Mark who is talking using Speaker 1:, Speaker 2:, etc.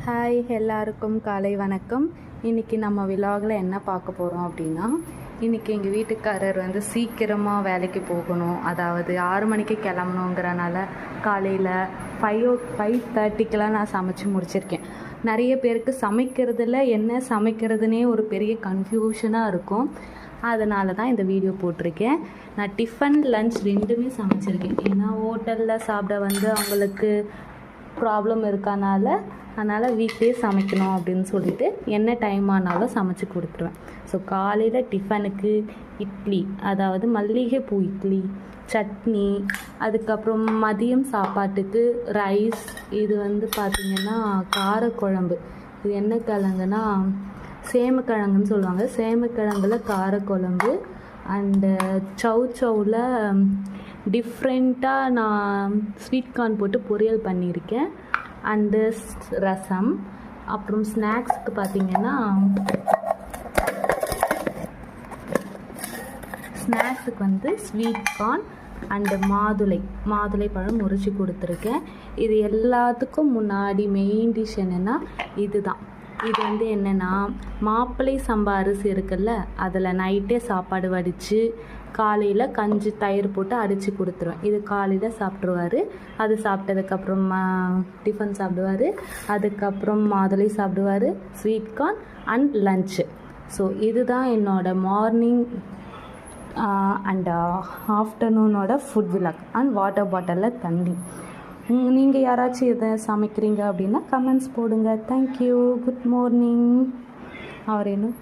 Speaker 1: Hi, எல்லாருக்கும் காலை வணக்கம். இன்றைக்கி நம்ம விலாகில் என்ன பார்க்க போகிறோம் அப்படின்னா, இன்றைக்கி எங்கள் வீட்டுக்காரர் சீக்கிரமாக வேலைக்கு போகணும், அதாவது 6 மணிக்கு கிளம்பணுங்கிறனால காலையில் 5:30க்கெலாம் நான் சமைச்சு முடிச்சிருக்கேன். நிறைய பேருக்கு சமைக்கிறதுல என்ன சமைக்கிறதுனே ஒரு பெரிய கன்ஃபியூஷனாக இருக்கும். அதனால தான் இந்த வீடியோ போட்டிருக்கேன். நான் டிஃபன் லன்ச் ரெண்டுமே சமைச்சிருக்கேன். ஏன்னா ஹோட்டலில் சாப்பிட அவங்களுக்கு ப்ராப்ளம் இருக்கனால, அதனால் வீட்டிலே சமைக்கணும் அப்படின்னு சொல்லிட்டு என்ன டைம் ஆனாலும் சமைச்சு கொடுத்துருவேன். ஸோ காலையில் டிஃபனுக்கு இட்லி, அதாவது மல்லிகைப்பூ இட்லி, சட்னி, அதுக்கப்புறம் மதியம் சாப்பாட்டுக்கு ரைஸ். இது பார்த்திங்கன்னா காரக்குழம்பு. இது என்ன கிழங்குனா சேமக்கிழங்குன்னு சொல்லுவாங்க. சேமக்கிழங்குல காரக்குழம்பு. அண்டு சவுச்சவில் டிஃப்ரெண்ட்டாக நான் ஸ்வீட் கார்ன் போட்டு பொரியல் பண்ணியிருக்கேன். அண்டு ரசம். அப்புறம் ஸ்நாக்ஸுக்கு பார்த்திங்கன்னா ஸ்வீட் கார்ன் அண்டு மாதுளை பழம் முறிச்சு கொடுத்துருக்கேன். இது எல்லாத்துக்கும் முன்னாடி மெயின் டிஷ் என்னென்னா இதுதான். இது என்னென்னா மாப்பிள்ளை சம்பா அரிசி இருக்குல்ல, அதில் நைட்டே சாப்பாடு வடித்து காலையில் கஞ்சி தயிர் போட்டு அடித்து கொடுத்துருவேன். இது காலையில் சாப்பிட்ருவார். அது சாப்பிட்டதுக்கப்புறம் டிஃபன் சாப்பிடுவார். அதுக்கப்புறம் மாதுளை சாப்பிடுவார், sweet corn and lunch. So இதுதான் என்னோடய மார்னிங் அண்ட் ஆஃப்டர்நூனோட ஃபுட் விலாக். அண்ட் வாட்டர் பாட்டிலில் தண்ணி. நீங்கள் யாராச்சும் எதை சமைக்கிறீங்க அப்படின்னா கமெண்ட்ஸ் போடுங்க. தேங்க்யூ. Good morning. அவர் இன்னும்